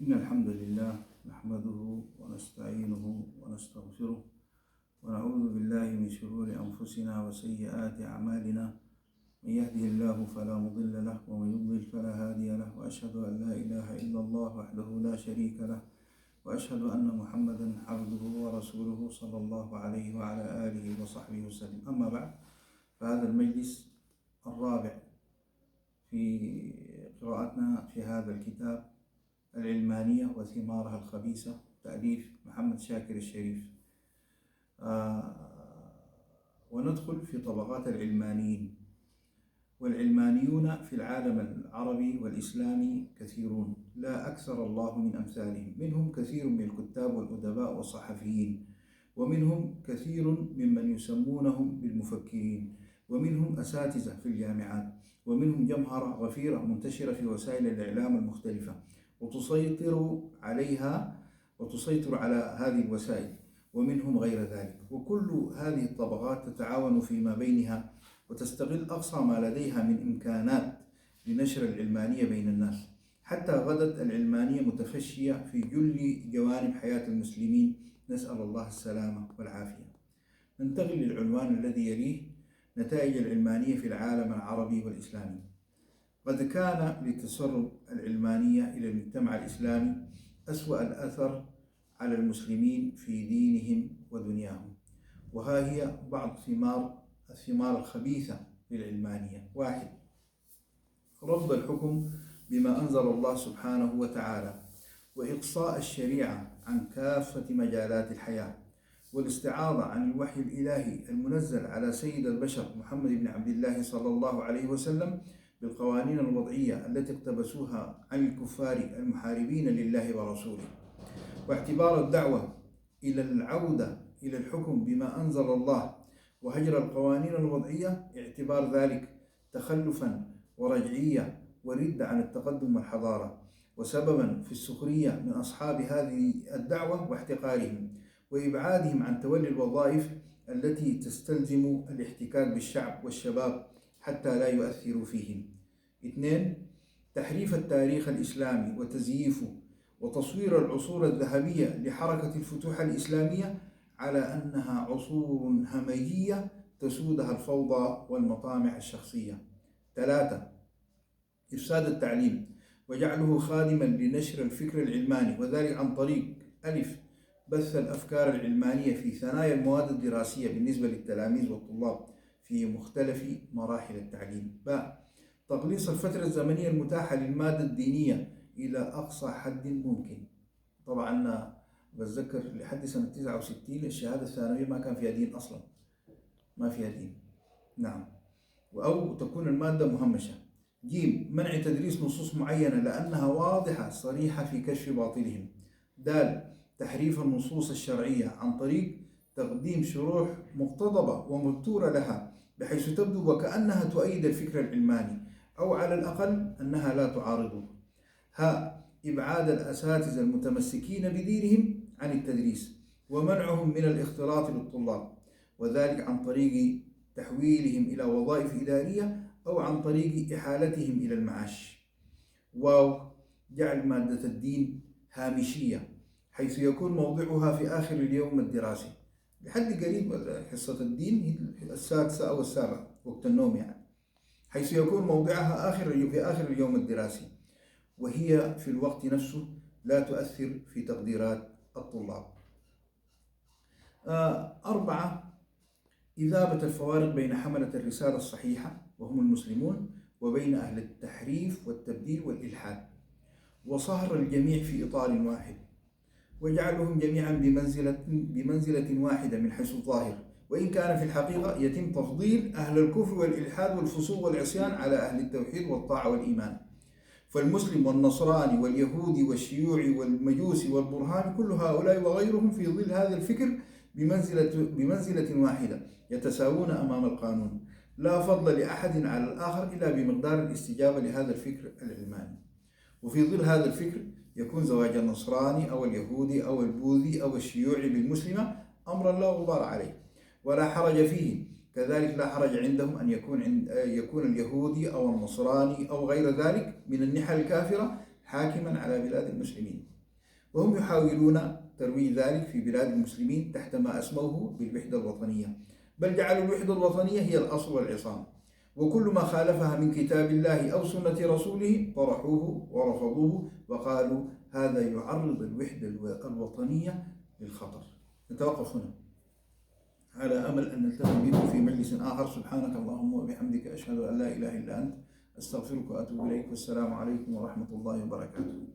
إن الحمد لله نحمده ونستعينه ونستغفره ونعوذ بالله من شرور أنفسنا وسيئات أعمالنا. من يهده الله فلا مضل له ومن يضلل فلا هادي له، وأشهد أن لا إله إلا الله وحده لا شريك له، وأشهد أن محمدا عبده ورسوله صلى الله عليه وعلى آله وصحبه وسلم. أما بعد، فهذا المجلس الرابع في قراءتنا في هذا الكتاب العلمانية وثمارها الخبيثة، تأليف محمد شاكر الشريف. وندخل في طبقات العلمانيين. والعلمانيون في العالم العربي والإسلامي كثيرون، لا أكثر الله من أمثالهم. منهم كثير من الكتاب والأدباء والصحفيين، ومنهم كثير ممن يسمونهم بالمفكرين، ومنهم أساتذة في الجامعات، ومنهم جمهرة غفيرة منتشرة في وسائل الإعلام المختلفة وتسيطر على هذه الوسائل، ومنهم غير ذلك. وكل هذه الطبقات تتعاون فيما بينها وتستغل أقصى ما لديها من إمكانات لنشر العلمانية بين الناس، حتى غدت العلمانية متفشية في جل جوانب حياة المسلمين، نسأل الله السلامة والعافية. ننتقل للعنوان الذي يليه: نتائج العلمانية في العالم العربي والإسلامي. قد كان لتسرب العلمانية إلى المجتمع الإسلامي أسوأ الأثر على المسلمين في دينهم ودنياهم، وها هي بعض الثمار الخبيثة للعلمانية. 1. رفض الحكم بما أنزل الله سبحانه وتعالى، وإقصاء الشريعة عن كافة مجالات الحياة، والاستعاضة عن الوحي الإلهي المنزل على سيد البشر محمد بن عبد الله صلى الله عليه وسلم بالقوانين الوضعية التي اقتبسوها عن الكفار المحاربين لله ورسوله، واعتبار الدعوة إلى العودة إلى الحكم بما أنزل الله وهجر القوانين الوضعية اعتبار ذلك تخلفا ورجعية وردة عن التقدم والحضارة، وسببا في السخرية من أصحاب هذه الدعوة واحتقارهم، وإبعادهم عن تولي الوظائف التي تستلزم الاحتكاك بالشعب والشباب حتى لا يؤثروا فيهم. 2. تحريف التاريخ الإسلامي وتزييفه، وتصوير العصور الذهبية لحركة الفتوح الإسلامية على أنها عصور همجية تسودها الفوضى والمطامع الشخصية. 3. إفساد التعليم وجعله خادما لنشر الفكر العلماني، وذلك عن طريق: ألف، بث الأفكار العلمانية في ثنايا المواد الدراسية بالنسبة للتلاميذ والطلاب في مختلف مراحل التعليم. باء، تقليص الفترة الزمنية المتاحة للمادة الدينية إلى أقصى حد ممكن. طبعا بتذكر لحد سنة 69 الشهادة الثانوية ما كان فيها دين أصلا، ما فيها دين. نعم. أو تكون المادة مهمشة. ج، منع تدريس نصوص معينة لأنها واضحة صريحة في كشف باطلهم. د، تحريف النصوص الشرعية عن طريق تقديم شروح مقتضبة ومبتورة لها بحيث تبدو وكأنها تؤيد الفكر العلماني، أو على الأقل أنها لا تعارضه. ه، إبعاد الأساتذة المتمسكين بدينهم عن التدريس ومنعهم من الاختلاط بالطلاب، وذلك عن طريق تحويلهم إلى وظائف إدارية أو عن طريق إحالتهم إلى المعاش. واو، جعل مادة الدين هامشية حيث يكون موضعها في آخر اليوم الدراسي. لحد قريب حصة الدين هي السادسة أو السابعة وقت النوم يعني، حيث يكون موضعها في آخر اليوم الدراسي، وهي في الوقت نفسه لا تؤثر في تقديرات الطلاب. 4. إذابة الفوارق بين حملة الرسالة الصحيحة وهم المسلمون وبين أهل التحريف والتبديل والإلحاد، وصهر الجميع في إطار واحد، وجعلهم جميعا بمنزلة واحدة من حيث الظاهر، وإن كان في الحقيقة يتم تفضيل أهل الكفر والإلحاد والفسوق والعصيان على أهل التوحيد والطاعة والإيمان. فالمسلم والنصراني واليهودي والشيوعي والمجوسي والبرهاني كل هؤلاء وغيرهم في ظل هذا الفكر بمنزلة واحدة، يتساوون أمام القانون، لا فضل لأحد على الآخر إلا بمقدار الاستجابة لهذا الفكر العلماني. وفي ظل هذا الفكر يكون زواج النصراني أو اليهودي أو البوذي أو الشيوعي بالمسلمة أمرا لا غبار عليه ولا حرج فيه. كذلك لا حرج عندهم أن يكون اليهودي أو النصراني أو غير ذلك من النحل الكافرة حاكما على بلاد المسلمين، وهم يحاولون ترويج ذلك في بلاد المسلمين تحت ما أسموه بالوحدة الوطنية، بل جعلوا الوحدة الوطنية هي الأصل والعصام، وكل ما خالفها من كتاب الله أو سنة رسوله طرحوه ورفضوه وقالوا هذا يعرض الوحدة الوطنية للخطر. نتوقف هنا على أمل أن نلتقي بكم في مجلس آخر. سبحانك اللهم وبحمدك، أشهد أن لا إله إلا أنت، أستغفرك وأتوب إليك، والسلام عليكم ورحمة الله وبركاته.